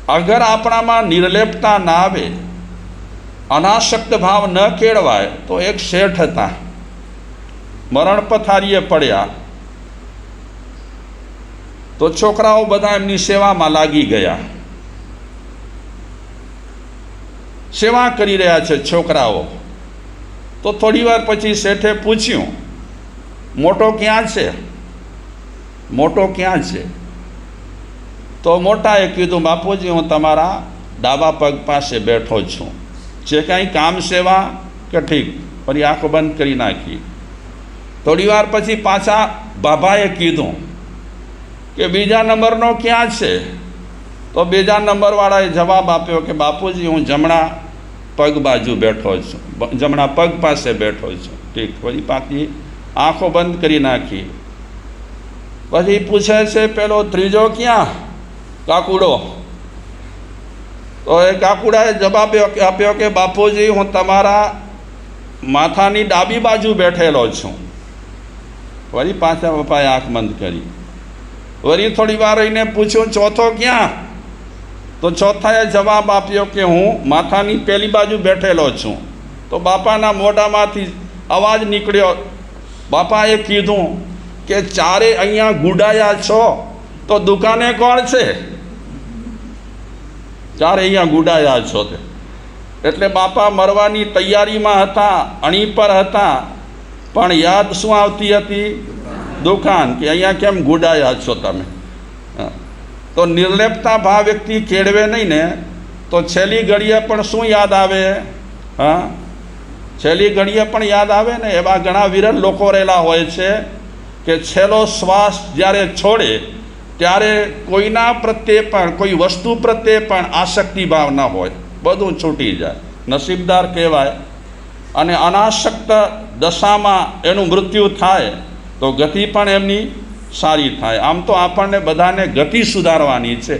अगर આપણામાં નિર્લેપતા ના આવે, અનાસક્ત ભાવ ન કેળવાય, તો એક શેઠ હતા, મરણ પથારીએ પડ્યા, તો છોકરાઓ બધા એમની સેવામાં લાગી ગયા, સેવા કરી રહ્યા છે છોકરાઓ. તો થોડી વાર પછી શેઠે પૂછ્યું, મોટો ક્યાં છે, મોટો ક્યાં છે? તો મોટાએ કીધું, બાપુજી હું તમારા ડાબા પગ પાસે બેઠો છું, છે કાંઈ કામ સેવા કે ઠીક? ફરી આંખો બંધ કરી નાખી. થોડી વાર પછી પાછા બાબાએ કીધું કે બીજા નંબરનો ક્યાં છે? તો બીજા નંબરવાળાએ જવાબ આપ્યો કે બાપુજી હું જમણા પગ બાજુ બેઠો છું, જમણા પગ પાસે બેઠો છું. ઠીક. ફરી પાછી આંખો બંધ કરી નાખી. પછી પૂછે છે, પેલો ત્રીજો ક્યાં, કાકુડો? તો એ કાકુડાએ જવાબ આપ્યો કે બાપુજી હું તમારા માથાની ડાબી બાજુ બેઠેલો છું. વળી પાછા પપ્પાએ આંખ બંધ કરી. વળી થોડી વાર રહીને પૂછ્યું, ચોથો ક્યાં? તો ચોથાએ જવાબ આપ્યો કે હું માથાની પેલી બાજુ બેઠેલો છું. તો બાપાના મોઢામાંથી અવાજ નીકળ્યો. બાપાએ કીધું કે ચારે અહીંયા ગુડાયા છો તો દુકાને કોણ છે? ચારે અહીંયા ગુડાયા છો તે. એટલે બાપા મરવાની તૈયારીમાં હતા, અણી પર હતા, પણ યાદ શું આવતી હતી? દુકાન. કે અહીંયા કેમ ગુડાયા છો તમે? તો નિર્લેપતા ભાવ વ્યક્તિ કેળવે નહીં ને, તો છેલ્લી ઘડીએ પણ શું યાદ આવે? હા, છેલ્લી ઘડીએ પણ યાદ આવે ને. એવા ઘણા વિરલ લોકો રહેલા હોય છે કે છેલ્લો શ્વાસ જ્યારે છોડે ત્યારે કોઈના પ્રત્યે પણ, કોઈ વસ્તુ પ્રત્યે પણ આસક્તિ ભાવ ન હોય, બધું છૂટી જાય, નસીબદાર કહેવાય. અને અનાસક્ત દશામાં એનું મૃત્યુ થાય તો ગતિ પણ એમની સારી થાય. આમ તો આપણને બધાને ગતિ સુધારવાની છે,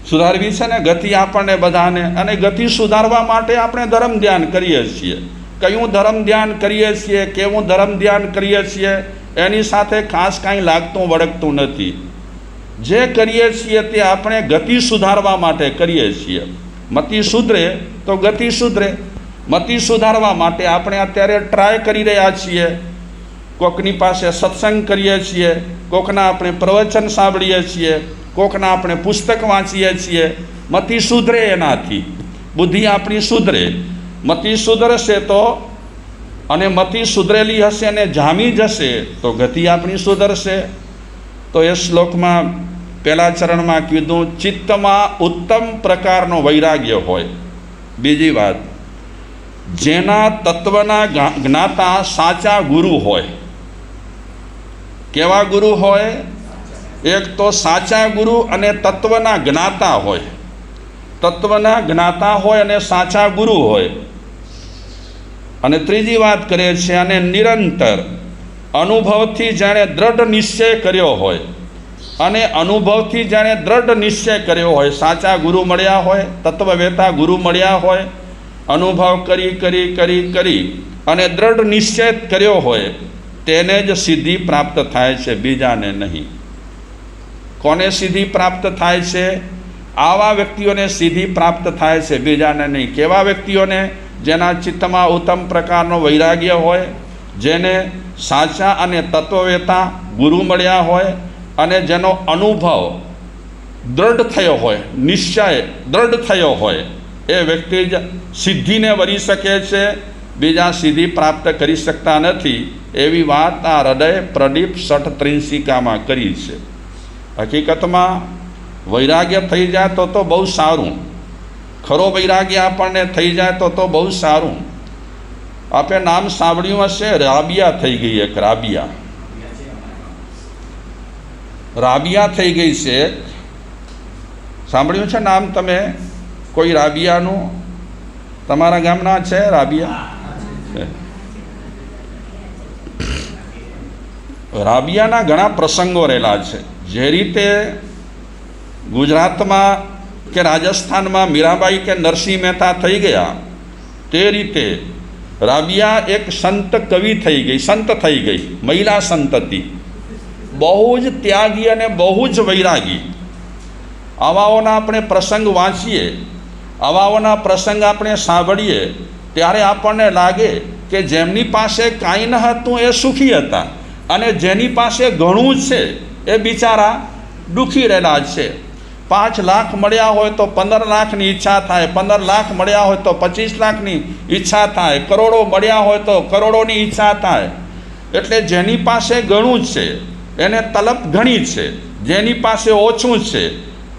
સુધારવી છે ને ગતિ આપણને બધાને. અને ગતિ સુધારવા માટે આપણે ધર્મ ધ્યાન કરીએ છીએ. કયું ધર્મ ધ્યાન કરીએ છીએ, કેવું ધર્મ ધ્યાન કરીએ છીએ, એની સાથે ખાસ કાંઈ લાગતું વળગતું નથી. જે કરીએ છીએ તે આપણે ગતિ સુધારવા માટે કરીએ છીએ. મતિ સુધરે તો ગતિ સુધરે. મતિ સુધારવા માટે આપણે અત્યારે ટ્રાય કરી રહ્યા છીએ. કોકની પાસે સત્સંગ કરીએ છીએ, કોકના આપણે પ્રવચન સાંભળીએ છીએ, કોકના આપણે પુસ્તક વાંચીએ છીએ. મતિ સુધરે એનાથી, બુદ્ધિ આપણી સુધરે. મતિ સુધરશે તો, અને મતિ સુધરેલી હશે અને જામી જશે તો ગતિ આપણી સુધરશે. તો એ શ્લોકમાં પહેલા ચરણમાં કીધું, ચિત્તમાં ઉત્તમ પ્રકારનો વૈરાગ્ય હોય. બીજી વાત, જેના તત્વના જ્ઞાતા સાચા ગુરુ હોય. કેવા ગુરુ હોય? એક તો સાચા ગુરુ અને તત્વના જ્ઞાતા હોય. તત્વના જ્ઞાતા હોય અને સાચા ગુરુ હોય. અને ત્રીજી વાત કરે છે, અને નિરંતર અનુભવથી જાણે દ્રઢ નિશ્ચય કર્યો હોય. અને અનુભવથી જાણે દ્રઢ નિશ્ચય કર્યો હોય. સાચા ગુરુ મળ્યા હોય, તત્વવેતા ગુરુ મળ્યા હોય, અનુભવ કરી કરી કરી કરી અને દ્રઢ નિશ્ચય કર્યો હોય, તેને જ સિદ્ધિ પ્રાપ્ત થાય છે, બીજાને નહીં. કોને સિદ્ધિ પ્રાપ્ત થાય છે? આવા વ્યક્તિઓને સિદ્ધિ પ્રાપ્ત થાય છે, બીજાને નહીં. કેવા વ્યક્તિઓને? જેના ચિત્તમાં ઉત્તમ પ્રકારનો વૈરાગ્ય હોય, જેને સાચા અને તત્વવેતા ગુરુ મળ્યા હોય, અને જેનો અનુભવ દ્રઢ થયો હોય, નિશ્ચય દ્રઢ થયો હોય, એ વ્યક્તિ જ સિદ્ધિને વરી શકે છે, બીજા સિદ્ધિ પ્રાપ્ત કરી શકતા નથી. એવી વાત આ હૃદય પ્રદીપ શઠ ત્રિંશિકામાં કરી છે. હકીકતમાં વૈરાગ્ય થઈ જાય તો બહુ સારું. ખરો વૈરાગ્ય આપણને થઈ જાય તો બહુ સારું. આપણે નામ સાંભળ્યું હશે, રાબિયા થઈ ગઈ. એક રાબિયા, રાબિયા થઈ ગઈ છે. સાંભળ્યું છે નામ તમે કોઈ રાબિયાનું? તમારા ગામના છે રાબિયા? રાબિયાના ઘણા પ્રસંગો રહેલા છે. જે રીતે ગુજરાતમાં કે રાજસ્થાનમાં મીરાબાઈ કે નરસિંહ મહેતા થઈ ગયા, તે રીતે રાબિયા એક સંત કવિ થઈ ગઈ, સંત થઈ ગઈ. મહિલા સંત હતી, બહુ જ ત્યાગી અને બહુ જ વૈરાગી. આવાઓના આપણે પ્રસંગ વાંચીએ, આવાઓના પ્રસંગ આપણે સાંભળીએ ત્યારે આપણને લાગે કે જેમની પાસે કાંઈ ન હતું એ સુખી હતા, અને જેની પાસે ઘણું છે એ બિચારા દુઃખી રહેલા છે. 5 લાખ મળ્યા હોય તો 15 લાખની ઈચ્છા થાય, 15 લાખ મળ્યા હોય તો 25 લાખની ઈચ્છા થાય, કરોડો મળ્યા હોય તો કરોડોની ઈચ્છા થાય. એટલે જેની પાસે ઘણું છે એને તલબ ઘણી છે, જેની પાસે ઓછું છે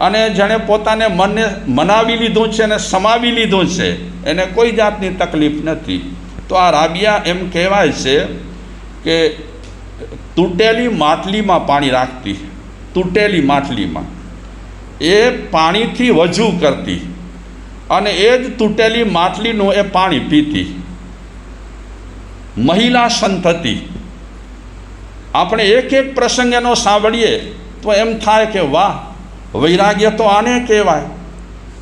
અને જેણે પોતાને મનને મનાવી લીધું છે અને સમાવી લીધું છે એને કોઈ જાતની તકલીફ નથી. તો આ રાબિયા એમ કહેવાય છે કે તૂટેલી માટલીમાં પાણી રાખતી, તૂટેલી માટલીમાં એ પાણીથી વજૂ કરતી અને એ જ તૂટેલી માટલીનું એ પાણી પીતી. મહિલા સંત હતી. આપણે એક એક પ્રસંગ એનો સાંભળીએ તો એમ થાય કે વાહ, વૈરાગ્ય તો આને કહેવાય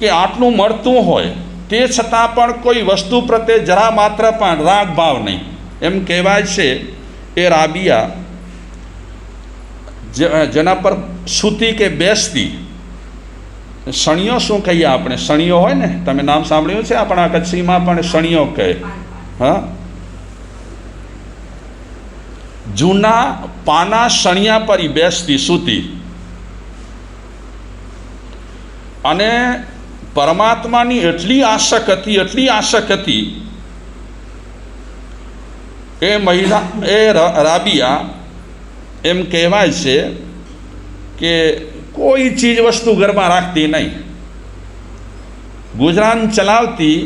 કે આટલું મળતું હોય તે છતાં પણ કોઈ વસ્તુ પ્રત્યે જરા માત્ર પણ રાગ ભાવ નહીં. એમ કહેવાય છે એ રાબિયા જેના પર સૂતી કે બેસતી, સણિયો શું કહીએ આપણે, સણિયો હોય ને, તમે નામ સાંભળ્યું છે આપણા કચ્છીમાં પણ સણિયો કહે. હા, જૂના પાના સણિયા પર બેસતી, સૂતી, અને પરમાત્માની એટલી આશક હતી, એટલી આશક હતી એ મહિલા, એ રાબિયા એમ કહેવાય છે કે કોઈ ચીજ વસ્તુ ઘરમાં રાખતી નહીં, ગુજરાન ચલાવતી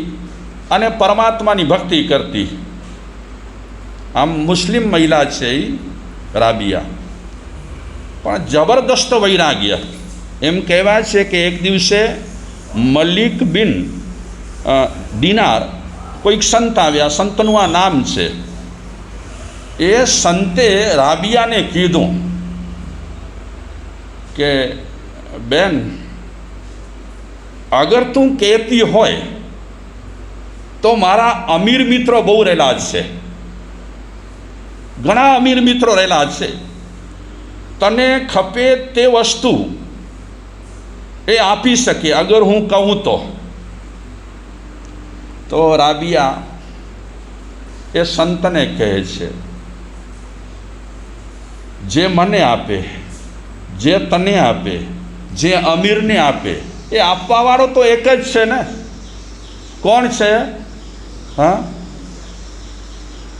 અને પરમાત્માની ભક્તિ કરતી. આમ મુસ્લિમ મહિલા છે એ રાબિયા, પણ જબરદસ્ત વૈરાગ્ય. એમ કહેવાય છે કે એક દિવસે મલિક બિન દિનાર કોઈક સંત આવ્યા, સંતનું આ નામ છે. એ સંતે રાબિયાને કીધું કે બેન, અગર તું કહેતી હોય તો મારા અમીર મિત્રો બહુ રહેલા છે, ઘણા અમીર મિત્રો રહેલા છે, તને ખપે તે વસ્તુ એ આપી શકે અગર હું કહું તો. તો રાબિયા એ સંતને કહે છે, જે મને આપે, જે તને આપે, જે અમીરને આપે, એ આપવાવાળો તો એક જ છે ને. કોણ છે? હા,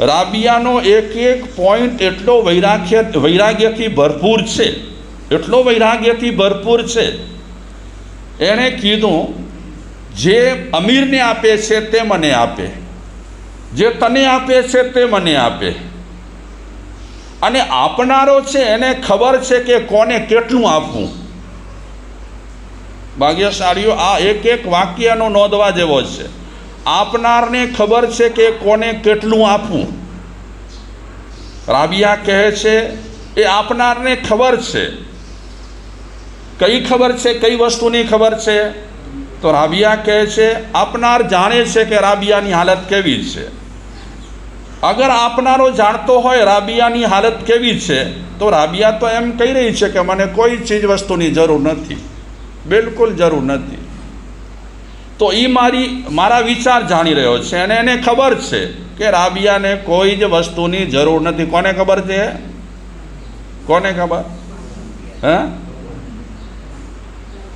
રાબિયાનો એક એક પોઈન્ટ એટલો વૈરાગ્યથી ભરપૂર છે, એટલો વૈરાગ્યથી ભરપૂર છે. એણે કીધું, જે અમીરને આપે છે તે મને આપે, જે તને આપે છે તે મને આપે, અને આપનારો છે એને ખબર છે કે કોને કેટલું આપવું. ભાગ્યશાળીઓ, આ એક એક વાક્યનો નોંધવા જેવો છે. આપનારને ખબર છે કે કોને કેટલું આપવું. રાબિયા કહે છે એ આપનારને ખબર છે. કઈ ખબર છે? કઈ વસ્તુની ખબર છે? તો રાબિયા કહે છે આપનાર જાણે છે કે રાબિયાની હાલત કેવી છે. અગર આપનારો જાણતો હોય રાબિયાની હાલત કેવી છે તો રાબિયા તો એમ કહી રહી છે કે મને કોઈ ચીજ વસ્તુની જરૂર નથી, બિલકુલ જરૂર નથી. તો એ મારા વિચાર જાણી રહ્યો છે અને એને ખબર છે કે રાબિયાને કોઈ જ વસ્તુની જરૂર નથી. કોને ખબર છે? કોને ખબર? હે?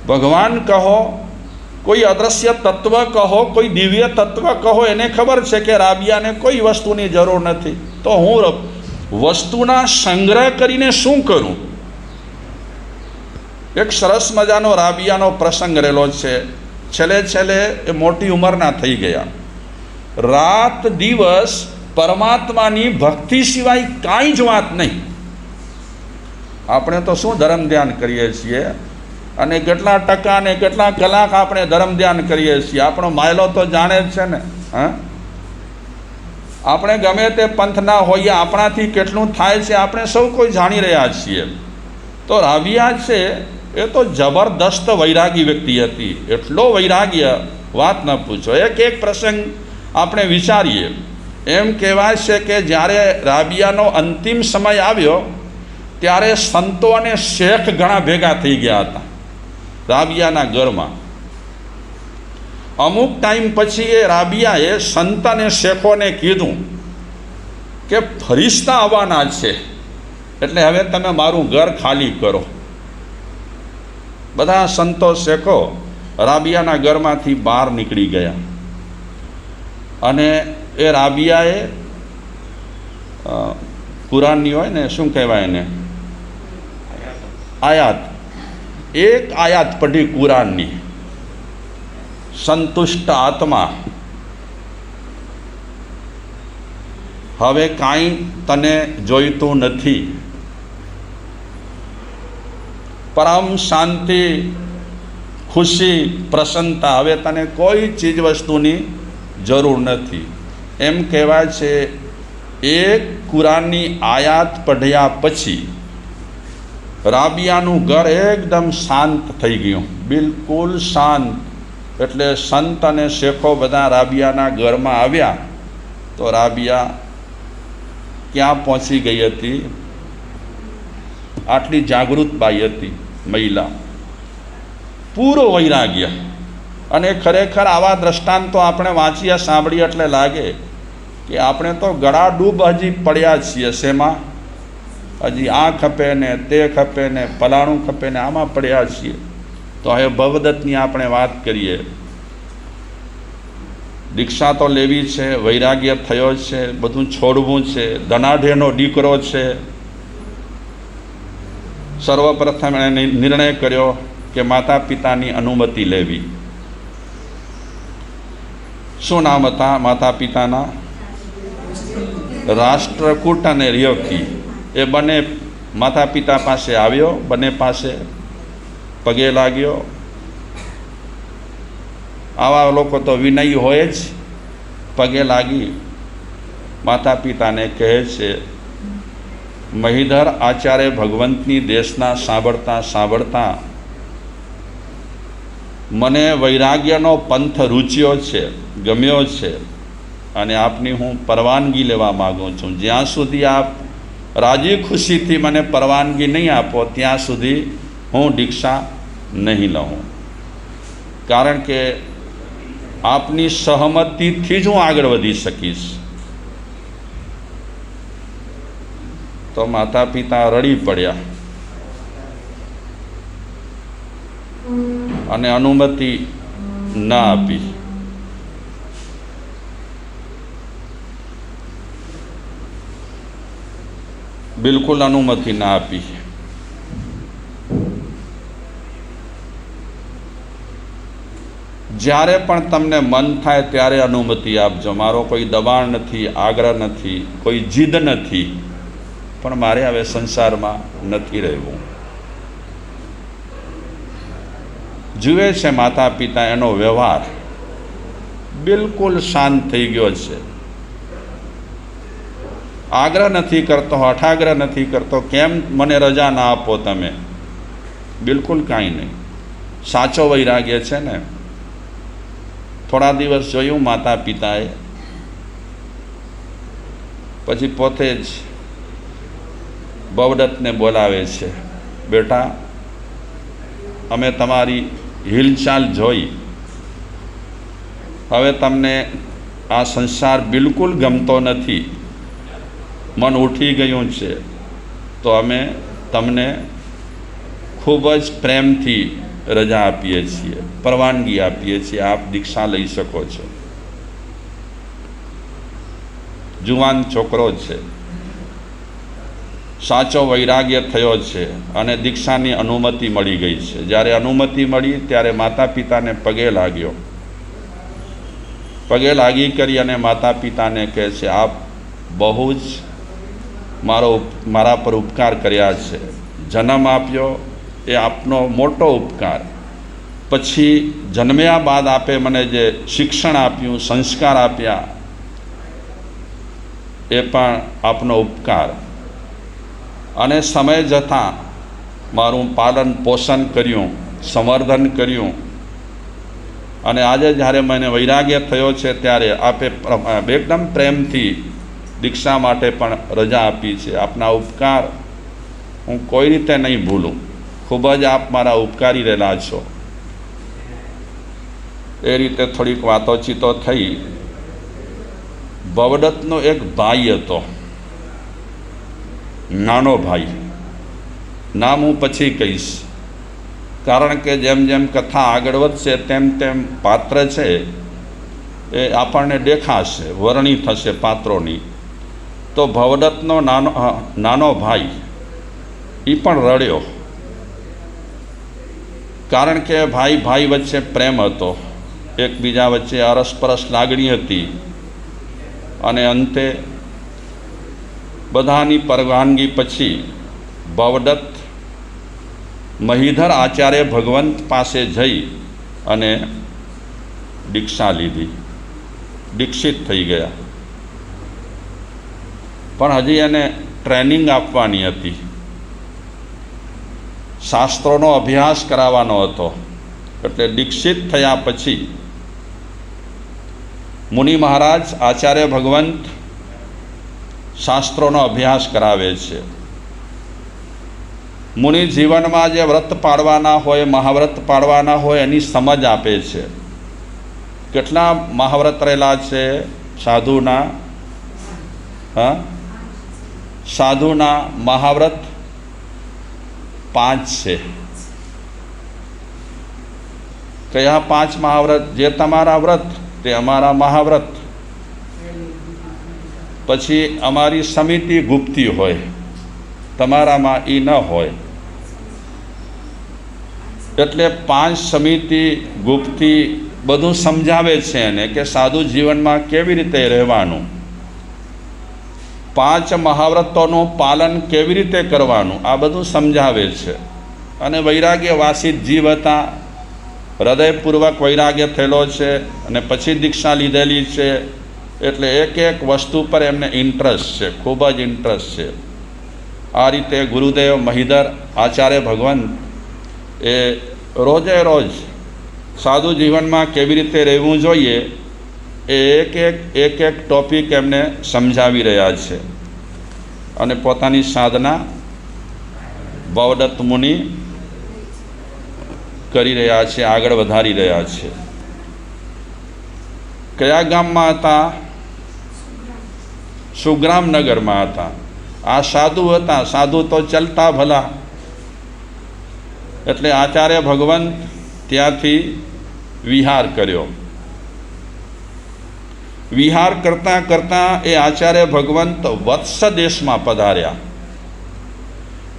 ભગવાન કહો, કોઈ અદૃશ્ય તત્વ કહો, કોઈ દિવ્ય તત્વ કહો, એને ખબર છે કે રાબિયાને કોઈ વસ્તુની જરૂર નથી. તો હું વસ્તુના સંગ્રહ કરીને શું કરું? એક સરસ મજાનો રાબિયાનો પ્રસંગ રહેલો છે. છેલ્લે એ મોટી ઉંમરના થઈ ગયા. રાત દિવસ પરમાત્માની ભક્તિ સિવાય કાંઈ જ વાત નહીં. આપણે તો શું ધર્મ ધ્યાન કરીએ છીએ, અને કેટલા ટકા ને કેટલા કલાક આપણે ધર્મ ધ્યાન કરીએ છીએ. આપણો માયલો તો જાણે જ છે ને. હા, આપણે ગમે તે પંથના હોઈએ, આપણાથી કેટલું થાય છે આપણે સૌ કોઈ જાણી રહ્યા છીએ. તો રાબિયા છે એ તો જબરદસ્ત વૈરાગી વ્યક્તિ હતી. એટલો વૈરાગ્ય વાત ન પૂછો. એક એક પ્રસંગ આપણે વિચારીએ. એમ કહેવાય છે કે જ્યારે રાબિયાનો અંતિમ સમય આવ્યો ત્યારે સંતો અને શેખ ઘણા ભેગા થઈ ગયા હતા. રાબિયાના ઘરમાં. અમુક ટાઈમ પછી એ રાબિયાએ સંત અને શેખોને કીધું કે ફરિશ્તા આવવાના છે, એટલે હવે તમે મારું ઘર ખાલી કરો. બધા સંતો શેખો રાબિયાના ઘરમાંથી બહાર નીકળી ગયા અને એ રાબિયાએ કુરાનની હોય ને, શું કહેવાય એને, આયાત, એક આયાત પઢી કુરાનની, સંતુષ્ટ આત્મા, હવે કાંઈ તને જોઈતું નથી, પરમ શાંતિ, ખુશી, પ્રસન્નતા, હવે તને કોઈ ચીજ વસ્તુની જરૂર નથી. એમ કહેવાય છે એક કુરાનની આયાત પઢ્યા પછી રાબિયાનું ઘર એકદમ શાંત થઈ ગયું, બિલકુલ શાંત. એટલે સંત અને શેખો બધા રાબિયાના ઘરમાં આવ્યા તો રાબિયા ક્યાં પહોંચી ગઈ હતી? આટલી જાગૃત બાઈ હતી, મહિલા, પૂરો વૈરાગ્ય. અને ખરેખર આવા દ્રષ્ટાંતો આપણે વાંચીએ, સાંભળીએ એટલે લાગે કે આપણે તો ગળા ડૂબ હજી પડ્યા છીએ. શેમાં? હજી આ ખપે ને તે ખપે ને ફલાણું ખપે ને આમાં પડ્યા છીએ. તો હવે ભવદત્તની આપણે વાત કરીએ. દીક્ષા તો લેવી છે, વૈરાગ્ય થયો છે, બધું છોડવું છે, ધનાઢ્યનો દીકરો છે. સર્વપ્રથમ એણે નિર્ણય કર્યો કે માતા પિતાની અનુમતિ લેવી. શું નામ હતા માતા પિતાના? રાષ્ટ્રકૂટ અને રિયકી. એ બંને માતા પિતા પાસે આવ્યો, બંને પાસે પગે લાગ્યો. આવા લોકો તો વિનય હોય જ. પગે લાગી માતા પિતાને કહે છે, મહિધર આચાર્ય ભગવંતની દેશના સાંભળતા સાંભળતા મને વૈરાગ્યનો પંથ રૂચ્યો છે, ગમ્યો છે, અને આપની હું પરવાનગી લેવા માગું છું. જ્યાં સુધી આપ રાજી ખુશીથી મને પરવાનગી નહીં આપો ત્યાં સુધી હું દીક્ષા નહીં લઉં, કારણ કે આપની સહમતિથી જ હું આગળ વધી શકીશ. તો માતા પિતા રડી પડ્યા અને અનુમતિ ન આપી. બિલકુલ અનુમતિ ના આપી. જ્યારે પણ તમને મન થાય ત્યારે અનુમતિ આપજો. મારો કોઈ દબાણ નથી, આગ્રહ નથી, કોઈ જીદ નથી, પણ મારે હવે સંસારમાં નથી રહેવું. જુએ છે માતા પિતા એનો વ્યવહાર બિલકુલ શાંત થઈ ગયો છે. આગ્રહ નથી કરતો, હઠાગ્રહ નથી કરતો, કેમ મને રજા ના આપો તમે, બિલકુલ કાંઈ નહીં. સાચો વૈરાગ્ય છે ને. થોડા દિવસ જોયું માતા પિતાએ, પછી પોતે જ ભવદત્તને બોલાવે છે, બેટા અમે તમારી હિલચાલ જોઈ, હવે તમને આ સંસાર બિલકુલ ગમતો નથી, મન ઉઠી ગયું છે, તો અમે તમને ખૂબ જ પ્રેમથી રજા આપીએ છીએ, પરવાનગી આપીએ છીએ, આપ દીક્ષા લઈ શકો છો. જુવાન છોકરો છે, સાચો વૈરાગ્ય થયો છે અને દીક્ષાની અનુમતિ મળી ગઈ છે. જ્યારે અનુમતિ મળી ત્યારે માતા પિતાને પગે લાગ્યો. પગે લાગી કરી અને માતા પિતાને કહે છે, આપ બહુ જ મારા પર ઉપકાર કર્યા છે. જન્મ આપ્યો એ આપનો મોટો ઉપકાર. પછી જન્મ્યા બાદ આપે મને જે શિક્ષણ આપ્યું, સંસ્કાર આપ્યા, એ પણ આપનો ઉપકાર. અને સમય જતાં મારું પાલન પોષણ કર્યું, સંવર્ધન કર્યું, અને આજે જ્યારે મને વૈરાગ્ય થયો છે ત્યારે આપે એકદમ પ્રેમથી દીક્ષા માટે પણ રજા આપી છે. આપના ઉપકાર હું કોઈ રીતે નહીં ભૂલું. ખૂબ જ આપ મારા ઉપકારી રહેલા છો. એ રીતે થોડીક વાતોચીતો થઈ. ભવદત્તનો એક ભાઈ હતો, નાનો ભાઈ. નામ હું પછી કહીશ, કારણ કે જેમ જેમ કથા આગળ વધશે તેમ તેમ પાત્ર છે એ આપણને દેખાશે, વર્ણી થશે પાત્રોની. તો ભવદત્તનો નાનો ભાઈ એ પણ રડ્યો, કારણ કે ભાઈ ભાઈ વચ્ચે પ્રેમ હતો, એકબીજા વચ્ચે અરસપરસ લાગણી હતી. અને અંતે બધાની પરવાનગી પછી ભવદત્ત મહીધર આચાર્ય ભગવંત પાસે જઈ અને દીક્ષા લીધી, દીક્ષિત થઈ ગયા. પણ હજી એને ટ્રેનિંગ આપવાની હતી, શાસ્ત્રોનો અભ્યાસ કરાવવાનો હતો. એટલે દીક્ષિત થયા પછી મુનિ મહારાજ આચાર્ય ભગવંત શાસ્ત્રોનો અભ્યાસ કરાવે છે. મુનિ જીવનમાં જે વ્રત પાળવાના હોય, મહાવ્રત પાળવાના હોય એની સમજ આપે છે. કેટલા મહાવ્રત રહેલા છે સાધુના? સાધુના મહાવ્રત 5 છે. કયા 5 મહાવ્રત? જે તમારા વ્રત તે અમારા મહાવ્રત. પછી અમારી સમિતિ ગુપ્તી હોય, તમારામાં એ ન હોય. એટલે 5 સમિતિ ગુપ્તી બધું સમજાવે છે એને કે સાધુ જીવનમાં કેવી રીતે રહેવાનું, 5 મહાવ્રતોનું પાલન કેવી રીતે કરવાનું, આ બધું સમજાવે છે. અને વૈરાગ્ય વાસિત જીવ હતા, હૃદયપૂર્વક વૈરાગ્ય થયેલો છે અને પછી દીક્ષા લીધેલી છે. એટલે એક એક વસ્તુ પર એમને ઇન્ટરેસ્ટ છે, ખૂબ જ ઇન્ટરેસ્ટ છે. આ રીતે ગુરુદેવ મહીધર આચાર્ય ભગવંત એ રોજે રોજ સાધુ જીવનમાં કેવી રીતે રહેવું જોઈએ એ એક એક ટોપિક એમને સમજાવી રહ્યા છે. અને પોતાની સાધના ભવદત્ત મુનિ કરી રહ્યા છે, આગળ વધારી રહ્યા છે. કયા ગામમાં હતા? સુગ્રામનગરમાં હતા. આ સાધુ હતા, સાધુ તો ચલતા ભલા. એટલે આચાર્ય ભગવંત ત્યાંથી વિહાર કર્યો. વિહાર કરતાં કરતાં એ આચાર્ય ભગવંત વત્સ દેશમાં પધાર્યા.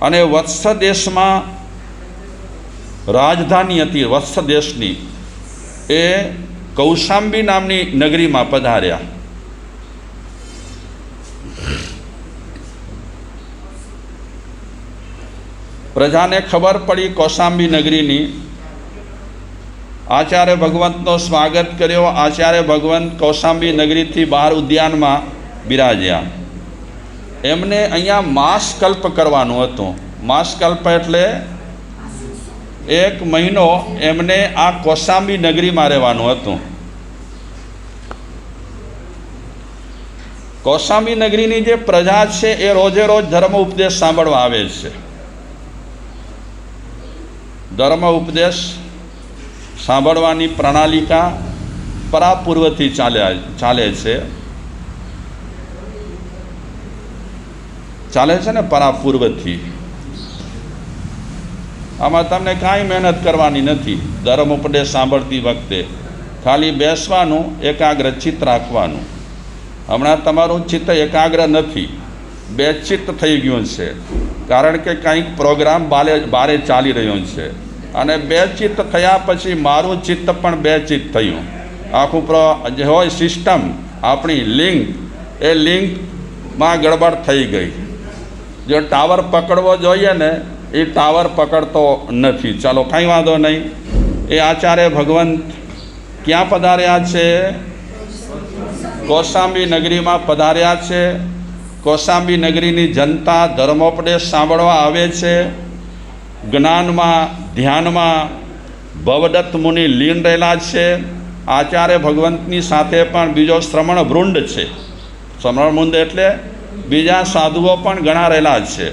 અને વત્સ દેશમાં રાજધાની હતી વત્સ દેશની, એ કૌશાંબી નામની નગરીમાં પધાર્યા. પ્રજાને ખબર પડી કૌશાંબી નગરીની. આચાર્ય ભગવંતનો સ્વાગત કર્યો. આચાર્ય ભગવંત કૌશાંબી નગરીથી બહાર ઉદ્યાનમાં બિરાજ્યા. એમને અહીંયા માસકલ્પ કરવાનું હતું. માસકલ્પ એટલે 1 મહિનો એમને આ કૌશાંબી નગરીમાં રહેવાનું હતું. કૌશાંબી નગરીની જે પ્રજા છે એ રોજે રોજ ધર્મ ઉપદેશ સાંભળવા આવે છે. ધર્મ ઉપદેશ સાંભળવાની પ્રણાલિકા પરાપૂર્વથી ચાલે છે ને પરાપૂર્વથી. આમાં તમને કાંઈ મહેનત કરવાની નથી. ધર્મ ઉપદેશ સાંભળતી વખતે ખાલી બેસવાનું, એકાગ્ર ચિત્ત રાખવાનું. હમણાં તમારું ચિત્ત એકાગ્ર નથી, બેચિત્ત થઈ ગયું છે, કારણ કે કંઈક પ્રોગ્રામ બારે ચાલી રહ્યો છે. અને બેચિત્ત થયા પછી મારું ચિત્ત પણ બેચિત્ત થયું. આખું જે હોય સિસ્ટમ આપણી લિંક, એ લિંકમાં ગડબડ થઈ ગઈ. જો ટાવર પકડવો જોઈએ ને એ ટાવર પકડતો નથી. ચાલો કાંઈ વાંધો નહીં. એ આચાર્ય ભગવંત ક્યાં પધાર્યા છે? કૌશાંબી નગરીમાં પધાર્યા છે. કૌશાંબી નગરીની જનતા ધર્મોપદેશ સાંભળવા આવે છે. જ્ઞાનમાં, ધ્યાનમાં ભવદત્ત મુનિ લીન રહેલા છે. આચાર્ય ભગવંતની સાથે પણ બીજો શ્રમણ વૃંદ છે. શ્રમણ વૃંદ એટલે બીજા સાધુઓ પણ ઘણા રહેલા છે.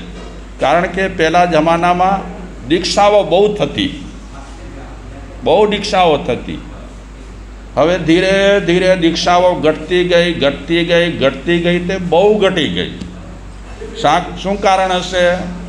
કારણ કે પહેલાં જમાનામાં દીક્ષાઓ બહુ થતી, બહુ દીક્ષાઓ થતી. હવે ધીરે ધીરે દીક્ષાઓ ઘટતી ગઈ તે બહુ ઘટી ગઈ. શું કારણ હશે?